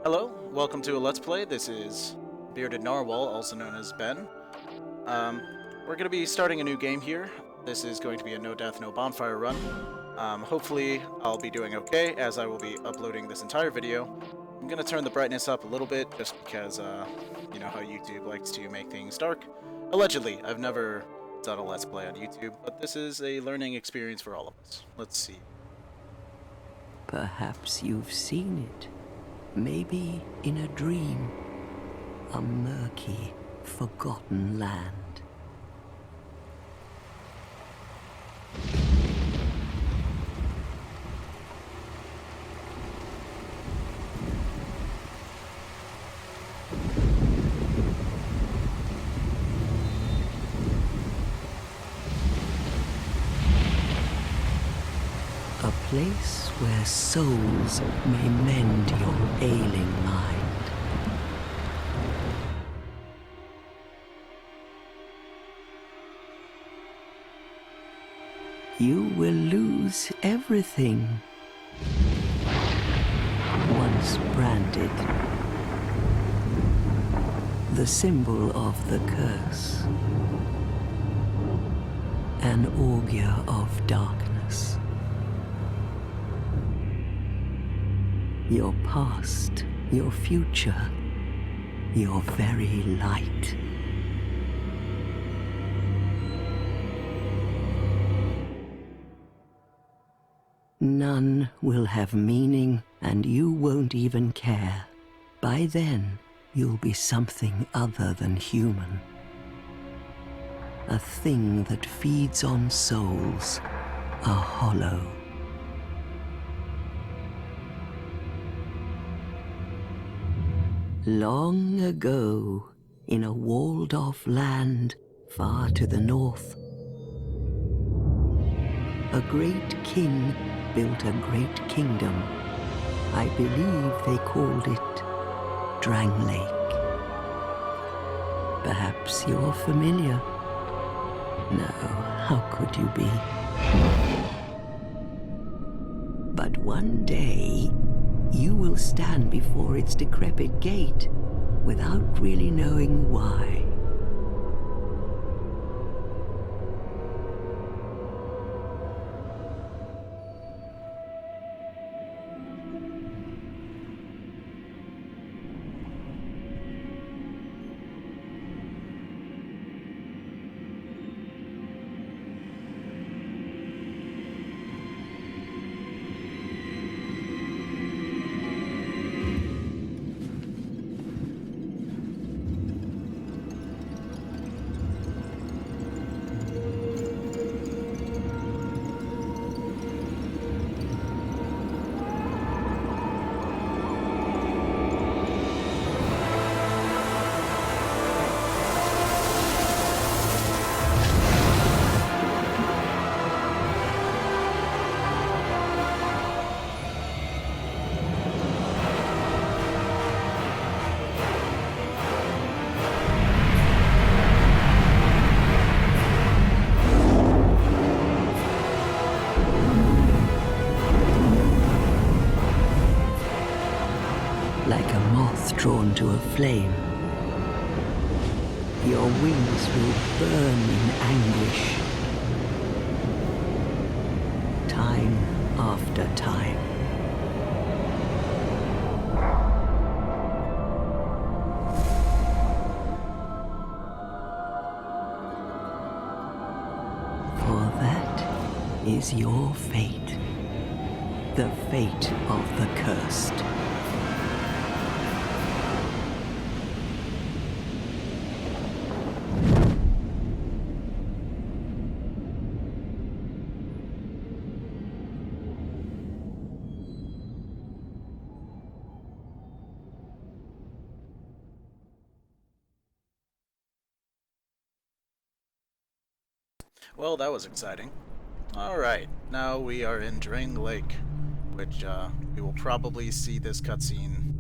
Hello, welcome to a Let's Play. This is Bearded Narwhal, also known as Ben. We're going to be starting a new game here. This is going to be a no death, no bonfire run. Hopefully I'll be doing okay, as I will be uploading this entire video. I'm going to turn the brightness up a little bit, just because, you know how YouTube likes to make things dark. Allegedly, I've never done a Let's Play on YouTube, but this is a learning experience for all of us. Let's see. Perhaps you've seen it. Maybe in a dream. A murky, forgotten land. A place where souls may mend your ailing mind. You will lose everything. Once branded, the symbol of the curse, an augur of darkness. Your past, your future, your very light. None will have meaning, and you won't even care. By then, you'll be something other than human. A thing that feeds on souls, a hollow. Long ago, in a walled-off land far to the north, a great king built a great kingdom. I believe they called it Drang Lake. Perhaps you're familiar. No, how could you be? But one day, you will stand before its decrepit gate without really knowing why. Like a moth drawn to a flame, your wings will burn in anguish, time after time. For that is your fate, the fate of the cursed. Well, that was exciting. Alright, now we are in Drang Lake, which we will probably see this cutscene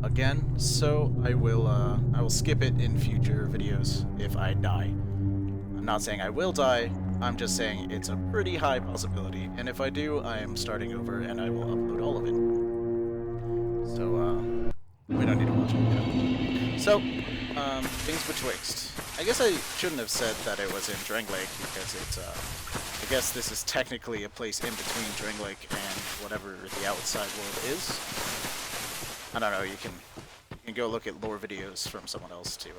again, so I will skip it in future videos if I die. I'm not saying I will die, I'm just saying it's a pretty high possibility, and if I do, I am starting over and I will upload all of it. So, So, things betwixt. I guess I shouldn't have said that it was in Drangleic because it's, I guess this is technically a place in between Drangleic and whatever the outside world is. I don't know, you can go look at lore videos from someone else to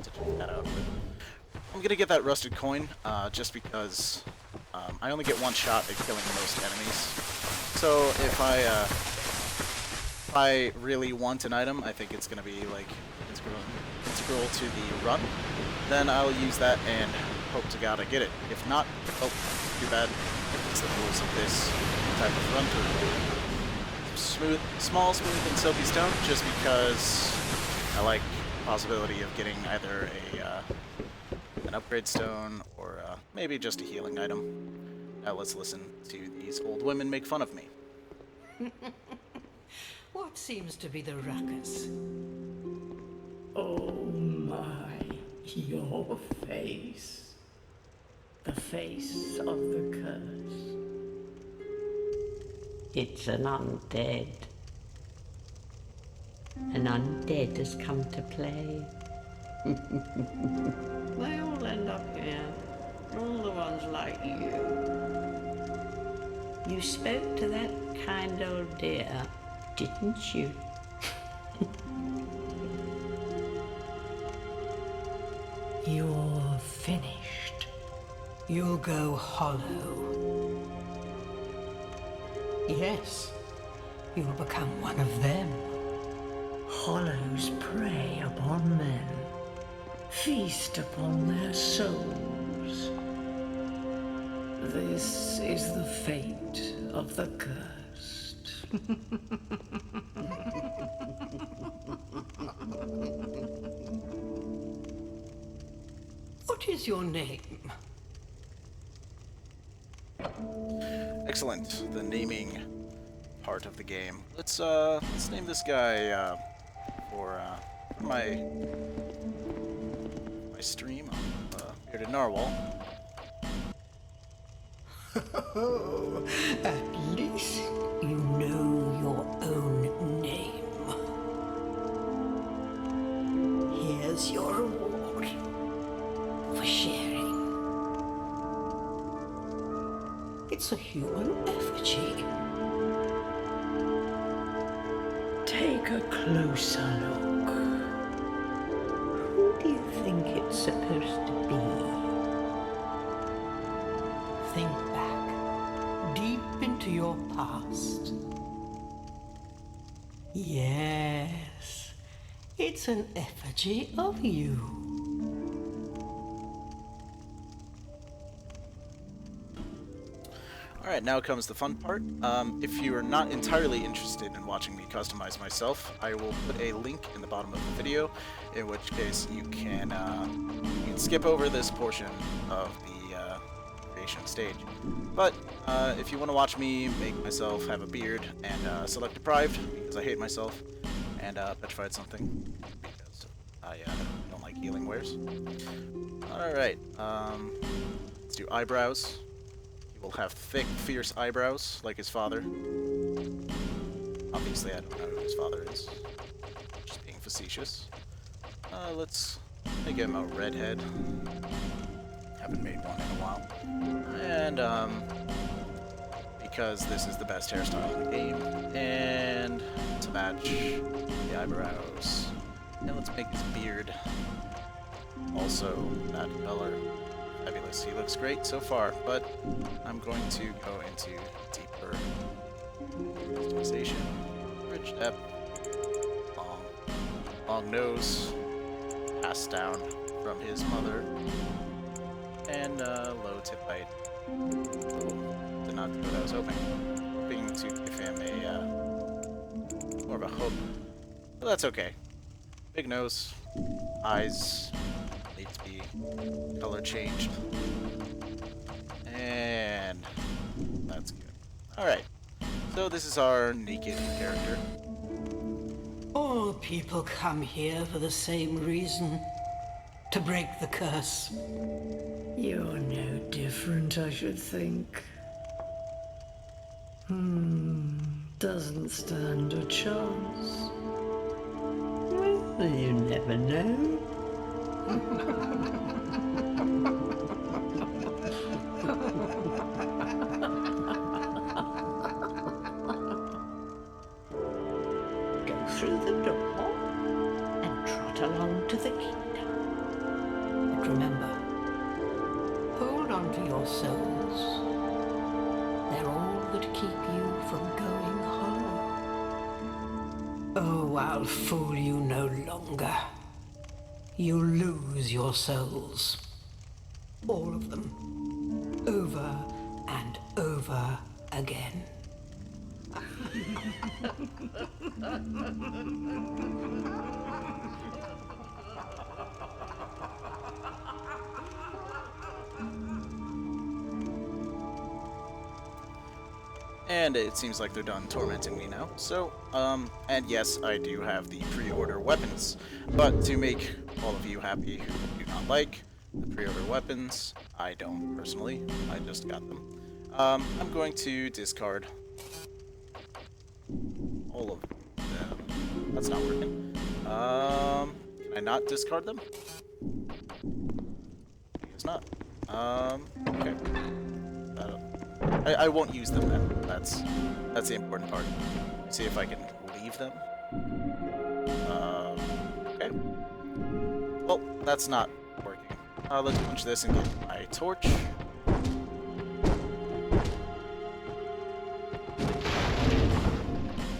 check that out. But I'm gonna get that rusted coin, just because I only get one shot at killing most enemies. So if I really want an item, I think it's gonna be like integral to the run, then I'll use that and hope to God I get it. If not, oh, too bad. It's the rules of this type of run through. Small, smooth, and silky stone, just because I like the possibility of getting either an upgrade stone or maybe just a healing item. Now let's listen to these old women make fun of me. What seems to be the ruckus? Oh my, your face. The face of the curse. It's an undead. An undead has come to play. They all end up here. All the ones like you. You spoke to that kind old dear, didn't you? You're finished. You'll go hollow. Yes, you'll become one of them. Hollows prey upon men, feast upon their souls. This is the fate of the cursed. What is your name? Excellent, the naming part of the game. Let's name this guy for my stream on Bearded Narwhal. At least you know your own name. Here's your reward for sharing. It's a human effigy. Take a closer look. Who do you think it's supposed to be? Think back, deep into your past. Yes, it's an effigy of you. Alright, now comes the fun part. If you are not entirely interested in watching me customize myself, I will put a link in the bottom of the video, in which case you can skip over this portion of the creation stage. But if you want to watch me make myself have a beard and select deprived, because I hate myself, and petrified something, because I don't like healing wares. Alright, let's do eyebrows. Will have thick, fierce eyebrows, like his father. Obviously, I don't know who his father is. Just being facetious. Let's make him a redhead. Haven't made one in a while. And, because this is the best hairstyle in the game. And to match the eyebrows. And let's make his beard also that color. Fabulous. He looks great so far, but I'm going to go into deeper customization. Bridge depth, long nose, passed down from his mother, and low tip height. Oh, did not do what I was hoping. Hoping to give him a more of a hook, but that's okay. Big nose, eyes. Need to be color changed. And that's good. Alright. So this is our naked character. All people come here for the same reason. To break the curse. You're no different, I should think. Doesn't stand a chance. With You never know. Go through the door and trot along to the kingdom. But remember, hold on to your souls. They're all that keep you from going hollow. Oh, I'll fool you no longer. You'll lose your souls. All of them. Over and over again. And it seems like they're done tormenting me now. So, and yes, I do have the pre-order weapons. But to make all of you happy who do not like the pre-order weapons, I don't personally. I just got them. I'm going to discard all of them. That's not working. Can I not discard them? I guess not. Okay. I won't use them then. That's the important part. See if I can leave them. Okay. Well, that's not working. Let's punch this and get my torch.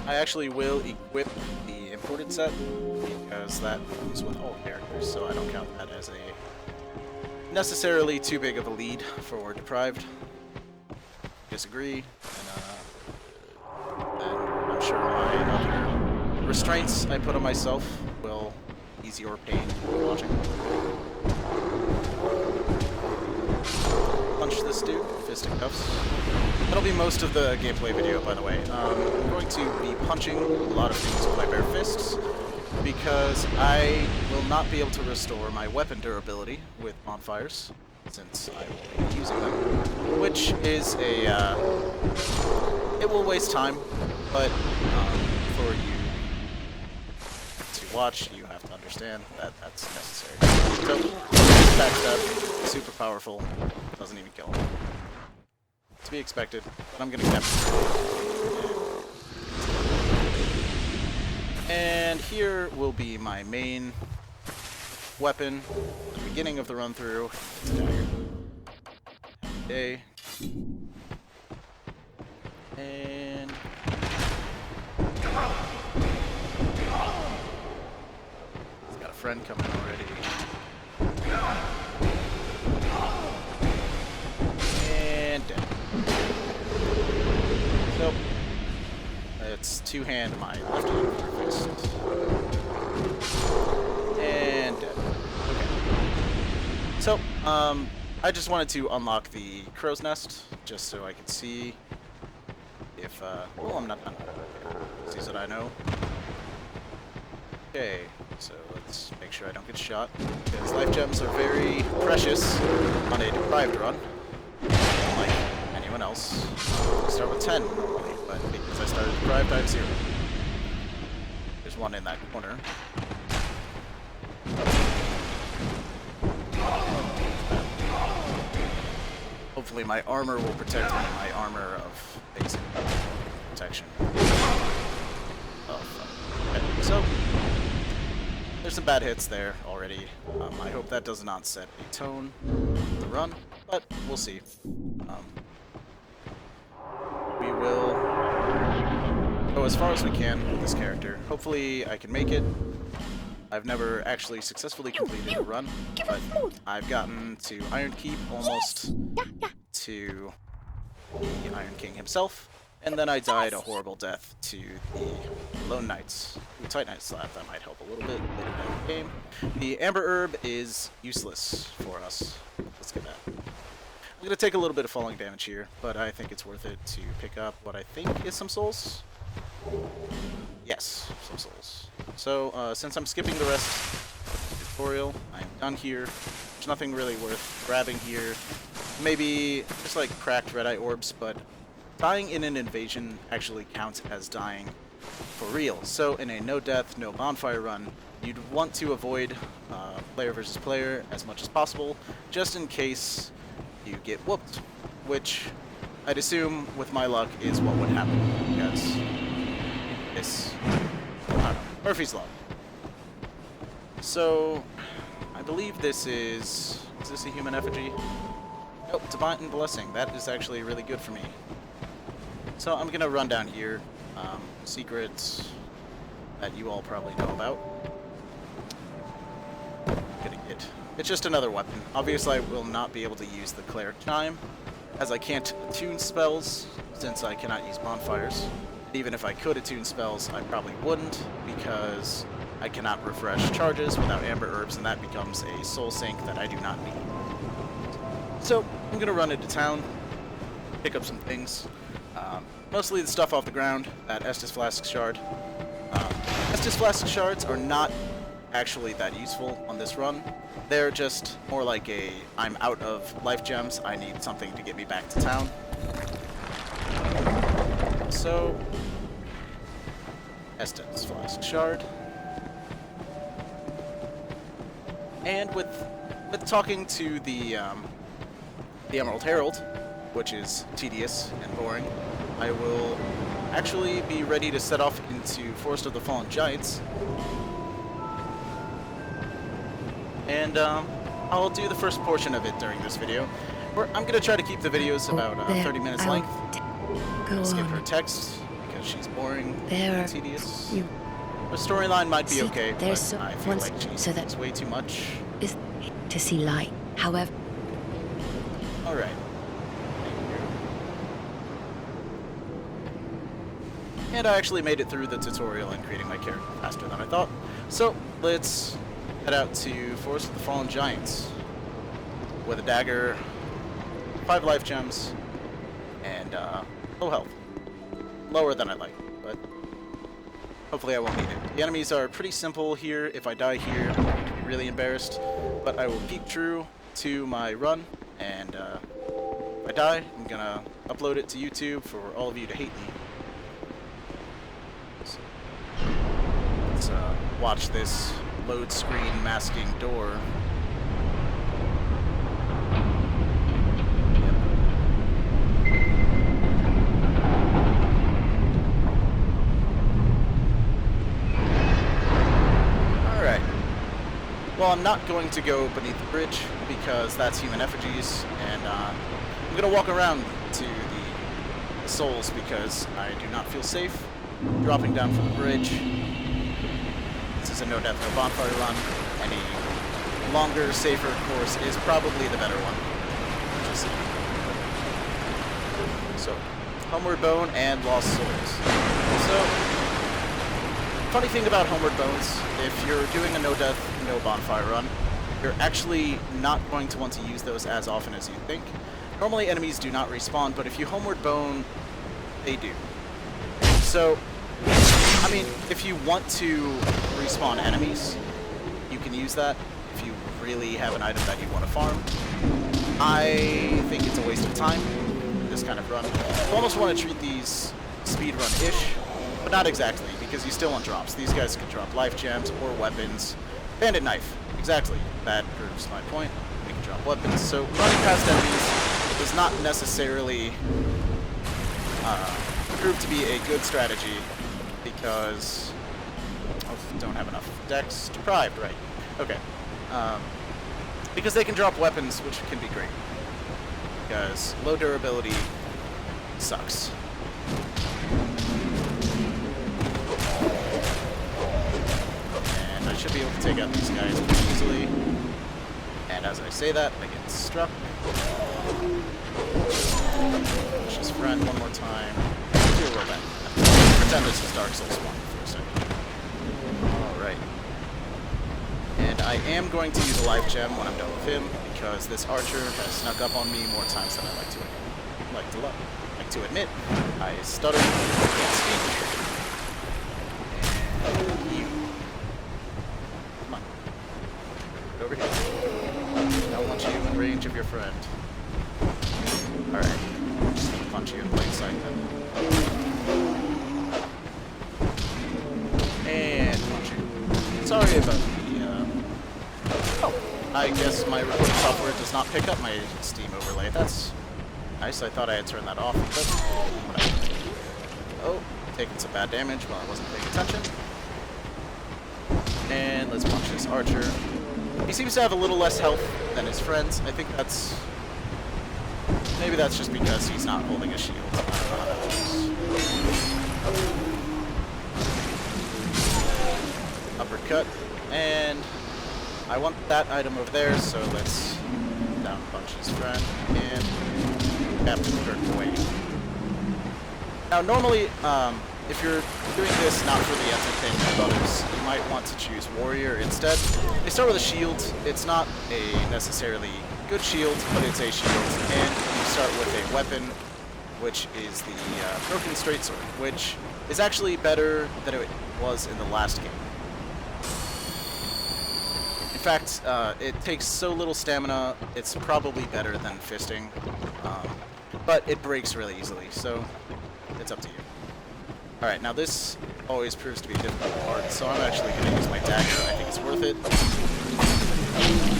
I actually will equip the imported set because that comes with all characters, so I don't count that as a necessarily too big of a lead for Deprived. Disagree, and I'm sure my other restraints I put on myself will ease your pain while watching. Punch this dude, fist and cuffs. That'll be most of the gameplay video, by the way. I'm going to be punching a lot of things with my bare fists because I will not be able to restore my weapon durability with bonfires, since I will be using them, which is a, it will waste time, but for you to watch, you have to understand that that's necessary. So, backstab, super powerful, doesn't even kill him. To be expected, but I'm gonna capture it. And here will be my main weapon at the beginning of the run through. It's a dagger. Okay. And he's got a friend coming already. And dead. So it's two-hand my left hand for fist. And dead. Okay. So, I just wanted to unlock the crow's nest, just so I could see if, well, I'm not done. Okay. See what I know. Okay, so let's make sure I don't get shot, because life gems are very precious on a Deprived run, unlike anyone else. I start with 10 normally, but because I started Deprived, I have 0. There's one in that corner. Hopefully my armor will protect me, my armor of basic protection. Okay, so there's some bad hits there already. I hope that does not set a tone for the run, but we'll see. We will go as far as we can with this character. Hopefully I can make it. I've never actually successfully completed a run, but I've gotten to Iron Keep almost to the Iron King himself, and then I died a horrible death to the Lone Knights, the Tight Knight slab. That might help a little bit later in the game. The Amber Herb is useless for us. Let's get that. I'm going to take a little bit of falling damage here, but I think it's worth it to pick up what I think is some souls. Yes, some souls. So, since I'm skipping the rest of the tutorial, I'm done here. There's nothing really worth grabbing here. Maybe just like cracked red-eye orbs, but dying in an invasion actually counts as dying for real. So in a no death, no bonfire run, you'd want to avoid player versus player as much as possible, just in case you get whooped, which I'd assume, with my luck, is what would happen, because it's, I don't know, Murphy's Law. So, I believe this is this a human effigy? Nope, Divine Blessing. That is actually really good for me. So I'm gonna run down here, secrets that you all probably know about. It's just another weapon. Obviously, I will not be able to use the Cleric Chime, as I can't attune spells, since I cannot use bonfires. Even if I could attune spells, I probably wouldn't, because I cannot refresh charges without Amber Herbs, and that becomes a soul sink that I do not need. So, I'm gonna run into town, pick up some things. Mostly the stuff off the ground, that Estus Flask Shard. Estus Flask Shards are not actually that useful on this run. They're just more like a, I'm out of life gems, I need something to get me back to town. So, Estus Flask Shard. And with talking to the Emerald Herald, which is tedious and boring, I will actually be ready to set off into Forest of the Fallen Giants. And I'll do the first portion of it during this video. I'm going to try to keep the videos about 30 minutes length. I'll skip her text because she's boring and tedious. The storyline might be okay, but I feel like she's way too much. Is to see light. However, alright. And I actually made it through the tutorial and creating my character faster than I thought. So, let's head out to Forest of the Fallen Giants with a dagger, 5 life gems, and low health. Lower than I'd like, but hopefully I won't need it. The enemies are pretty simple here. If I die here, I'm going to be really embarrassed, but I will peek through to my run, and if I die, I'm gonna upload it to YouTube for all of you to hate me. So, let's watch this load screen masking door. Alright. Well, I'm not going to go beneath the bridge because that's human effigies, and I'm going to walk around to the souls because I do not feel safe dropping down from the bridge. This is a no death, no bonfire run. Any longer, safer course is probably the better one. Just so, Homeward Bone and Lost Souls. So, funny thing about Homeward Bones, if you're doing a no death, no bonfire run, you're actually not going to want to use those as often as you think. Normally enemies do not respawn, but if you Homeward Bone, they do. So, I mean, if you want to respawn enemies, you can use that if you really have an item that you want to farm. I think it's a waste of time, this kind of run. You almost want to treat these speedrun-ish, but not exactly, because you still want drops. These guys can drop life gems or weapons. Bandit Knife, exactly. That proves my point. They can drop weapons. So running past enemies does not necessarily prove to be a good strategy, because don't have enough dex. Deprived, right? Okay. Because they can drop weapons, which can be great. Because low durability sucks. And I should be able to take out these guys pretty easily. And as I say that, I get struck. Let's just friend one more time. Do a roll back. Pretend this is Dark Souls 1 for a second. Alright. And I am going to use a life gem when I'm done with him, because this archer has snuck up on me more times than I like to admit. I stutter, I can't speak. And you. Come on. Get over here. I don't want you in range of your friend. Alright. Just gonna punch you in plain sight then. sorry about the, oh, I guess my recording software does not pick up my Steam overlay. That's nice. I thought I had turned that off, but whatever. Oh, taking some bad damage while I wasn't paying attention. And let's punch this archer. He seems to have a little less health than his friends. I think that's... maybe that's just because he's not holding a shield. I don't know how that works. Uppercut. And I want that item over there, so let's down punch his friend and Captain Kirk away. Now, normally, if you're doing this not for the entertainment of others, you might want to choose Warrior instead. They start with a shield. It's not a necessarily good shield, but it's a shield. And you start with a weapon, which is the Broken Straight Sword, which is actually better than it was in the last game. In fact, it takes so little stamina, it's probably better than fisting. But it breaks really easily, so it's up to you. Alright, now this always proves to be a difficult part, so I'm actually going to use my dagger. I think it's worth it.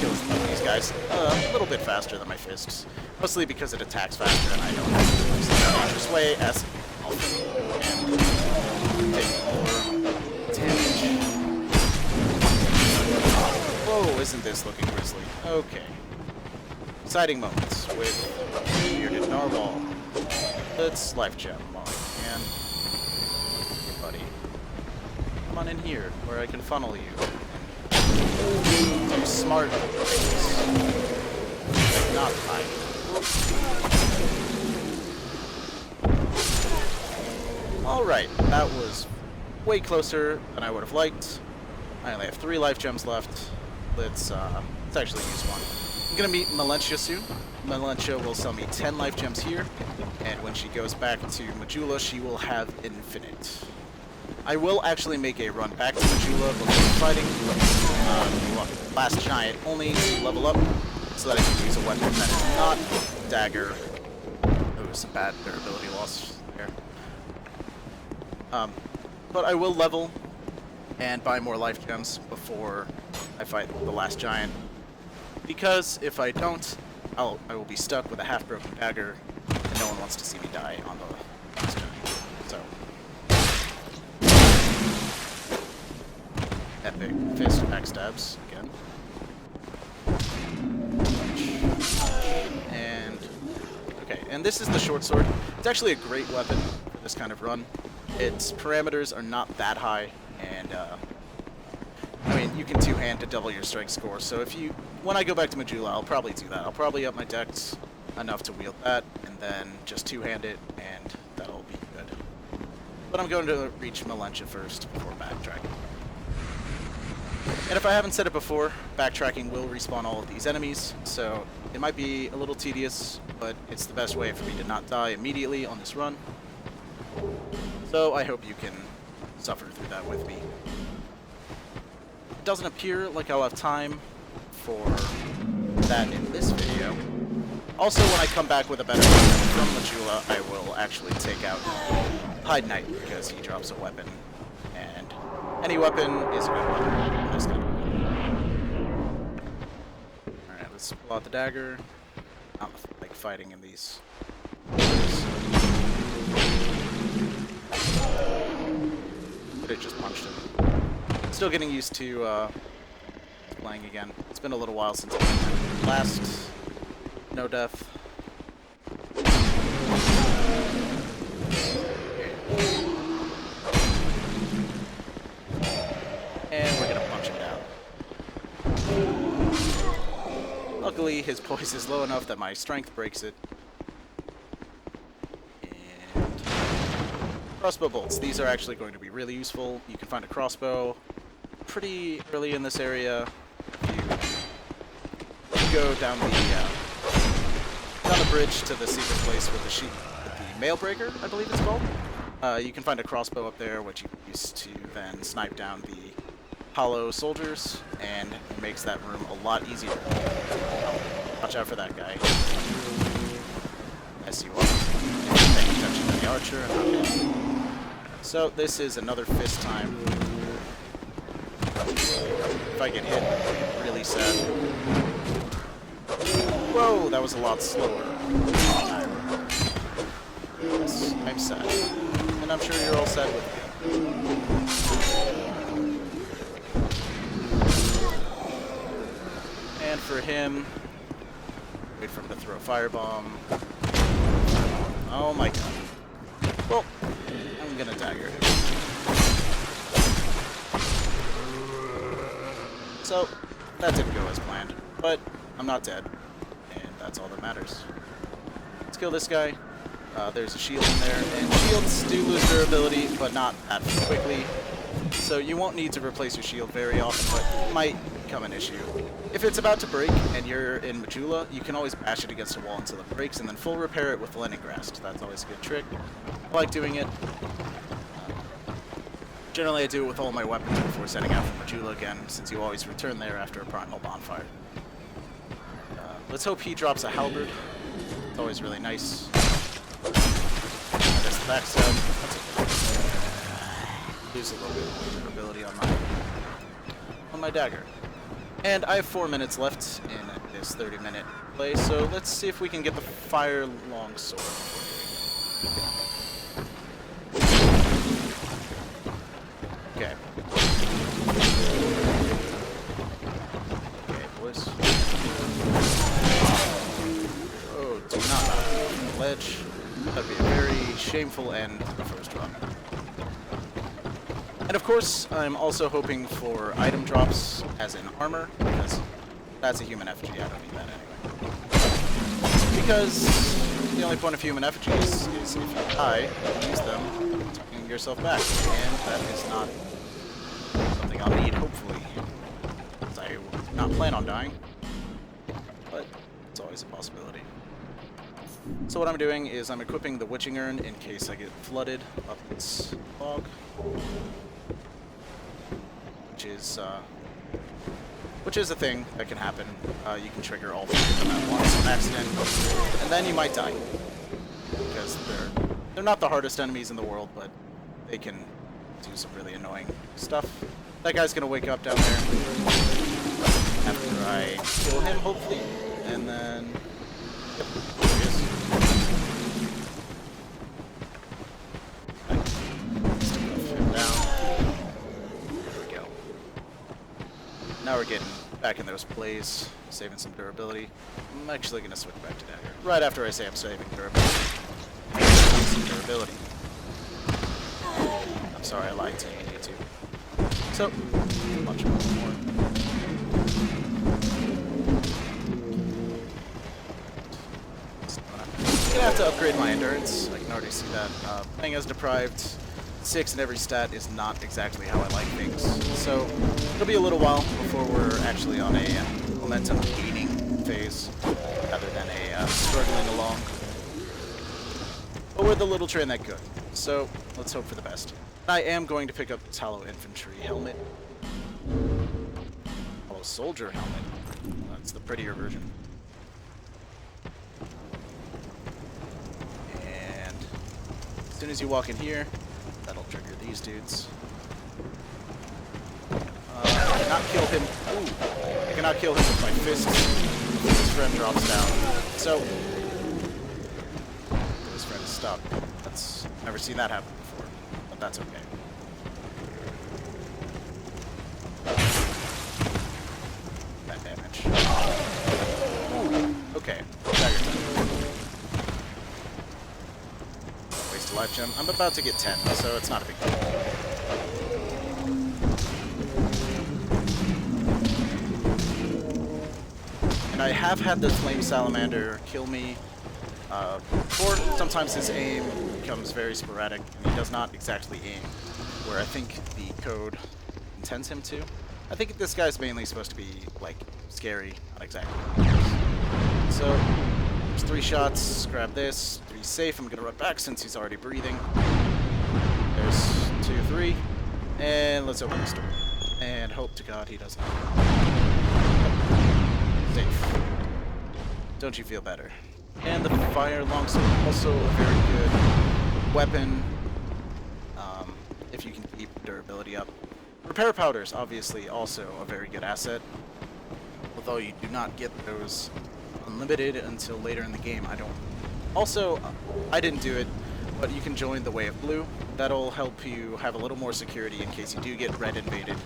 Kills these guys a little bit faster than my fists. Mostly because it attacks faster and I don't have to use the dangerous way as often. And take more damage. Whoa, isn't this looking grisly? Okay. Exciting moments with bearded Narwhal. Let's life gem while I can. Buddy. Come on in here, where I can funnel you. Do smart things. Like not hide. Alright, that was way closer than I would have liked. I only have 3 life gems left. Let's actually use one. I'm gonna meet Melentia soon. Melentia will sell me 10 life gems here, and when she goes back to Majula, she will have infinite. I will actually make a run back to Majula before fighting the last giant, only to level up, so that I can use a weapon that is not dagger. Oh, some bad durability loss there. But I will level and buy more life gems before I fight the last giant. Because if I don't, I will be stuck with a half-broken dagger, and no one wants to see me die on the last giant. So, epic fist backstabs again, and okay. And this is the short sword. It's actually a great weapon for this kind of run. Its parameters are not that high, and I mean, you can two-hand to double your strength score, so when I go back to Majula, I'll probably do that. I'll probably up my dex enough to wield that, and then just two-hand it, and that'll be good. But I'm going to reach Melentia first before backtracking. And if I haven't said it before, backtracking will respawn all of these enemies, so it might be a little tedious, but it's the best way for me to not die immediately on this run. So I hope you can suffer through that with me. It doesn't appear like I'll have time for that in this video. Also, when I come back with a better weapon from Majula, I will actually take out Hyde Knight, because he drops a weapon, and any weapon is a good weapon. Alright, let's pull out the dagger. Not like fighting in these. But it just punched him. Still getting used to playing again. It's been a little while since I played last no death. And we're gonna punch him down. Luckily, his poise is low enough that my strength breaks it. And crossbow bolts. These are actually going to be really useful. You can find a crossbow pretty early in this area. If you go down the bridge to the secret place with the mail breaker, I believe it's called. You can find a crossbow up there, which you can use to then snipe down the hollow soldiers, and it makes that room a lot easier. Watch out for that guy. As you are paying attention to the archer. So this is another fist time. if I get hit, really sad. Whoa, that was a lot slower. Yes, I'm sad. And I'm sure you're all sad with me. And for him, wait for him to throw a firebomb. Oh my god. Well, I'm gonna dagger him. So, that didn't go as planned, but I'm not dead, and that's all that matters. Let's kill this guy. There's a shield in there, and shields do lose durability, but not that quickly. So you won't need to replace your shield very often, but it might become an issue. If it's about to break and you're in Majula, you can always bash it against a wall until it breaks, and then full repair it with Leningrad. That's always a good trick. I like doing it. Generally, I do it with all my weapons before setting out for Majula again, since you always return there after a primal bonfire. Let's hope he drops a halberd. It's always really nice. That's the backstab. That's okay. Lose a little bit of durability on my dagger. And I have 4 minutes left in this 30-minute play, so let's see if we can get the fire longsword. Okay. Okay, boys. Oh, do not knock me off the ledge. That'd be a very shameful end to the first run. And of course, I'm also hoping for item drops, as in armor, because that's a human effigy. I don't need that anyway. Because the only point of human effigies is if you die, you use them to bring yourself back, and that is not something I'll need, hopefully. Because I do not plan on dying, but it's always a possibility. So what I'm doing is I'm equipping the witching urn in case I get flooded up its fog. Which is a thing that can happen. You can trigger all 3 of them at once on accident, and then you might die. Because they're not the hardest enemies in the world, but they can do some really annoying stuff. That guy's gonna wake up down there after I kill him, hopefully, and then... Yep, there he is. Now we're getting back in those plays, saving some durability. I'm actually going to switch back to dagger. Right after I say I'm saving durability. Some durability. I'm sorry, I lied to you, YouTube. So, much more. I'm going to have to upgrade my endurance. I can already see that. Playing as deprived, 6 in every stat is not exactly how I like things. So, it'll be a little while before we're actually on a momentum gaining phase, rather than a struggling along. But we're the little train that could. So, let's hope for the best. I am going to pick up this Hollow Infantry helmet. Hollow Soldier helmet. That's the prettier version. And as soon as you walk in here, that'll trigger these dudes. I cannot kill him. Ooh, I cannot kill him with my fists. His friend drops down. So, his friend is stuck. That's never seen that happen before, but that's okay. That damage. Ooh, okay. Dagger time. Waste a life gem. I'm about to get 10, so it's not a big deal. I have had the Flame Salamander kill me before. Sometimes his aim becomes very sporadic, and he does not exactly aim where I think the code intends him to. I think this guy's mainly supposed to be, like, scary, not exactly. So, there's 3 shots, grab this, 3 safe, I'm gonna run back since he's already breathing. There's 2, 3, and let's open this door. And hope to God he doesn't. Safe. Don't you feel better? And the fire longsword, also a very good weapon if you can keep durability up. Repair powders, obviously, also a very good asset. Although you do not get those unlimited until later in the game. Also, I didn't do it, but you can join the Way of Blue. That'll help you have a little more security in case you do get red invaded.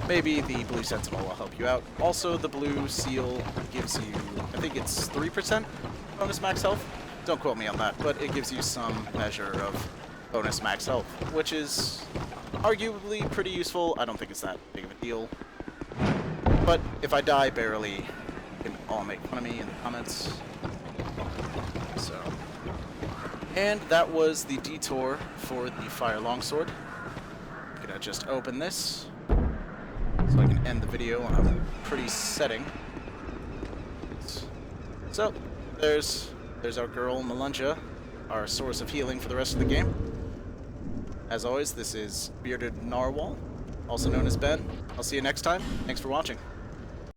Maybe the Blue Sentinel will help you out. Also, the Blue Seal gives you, I think it's 3% bonus max health. Don't quote me on that, but it gives you some measure of bonus max health, which is arguably pretty useful. I don't think it's that big of a deal. But if I die barely, you can all make fun of me in the comments. So, and that was the detour for the Fire Longsword. I'm gonna just open this so I can end the video on a pretty setting. So, there's our girl Melunja, our source of healing for the rest of the game. As always, this is Bearded Narwhal, also known as Ben. I'll see you next time. Thanks for watching.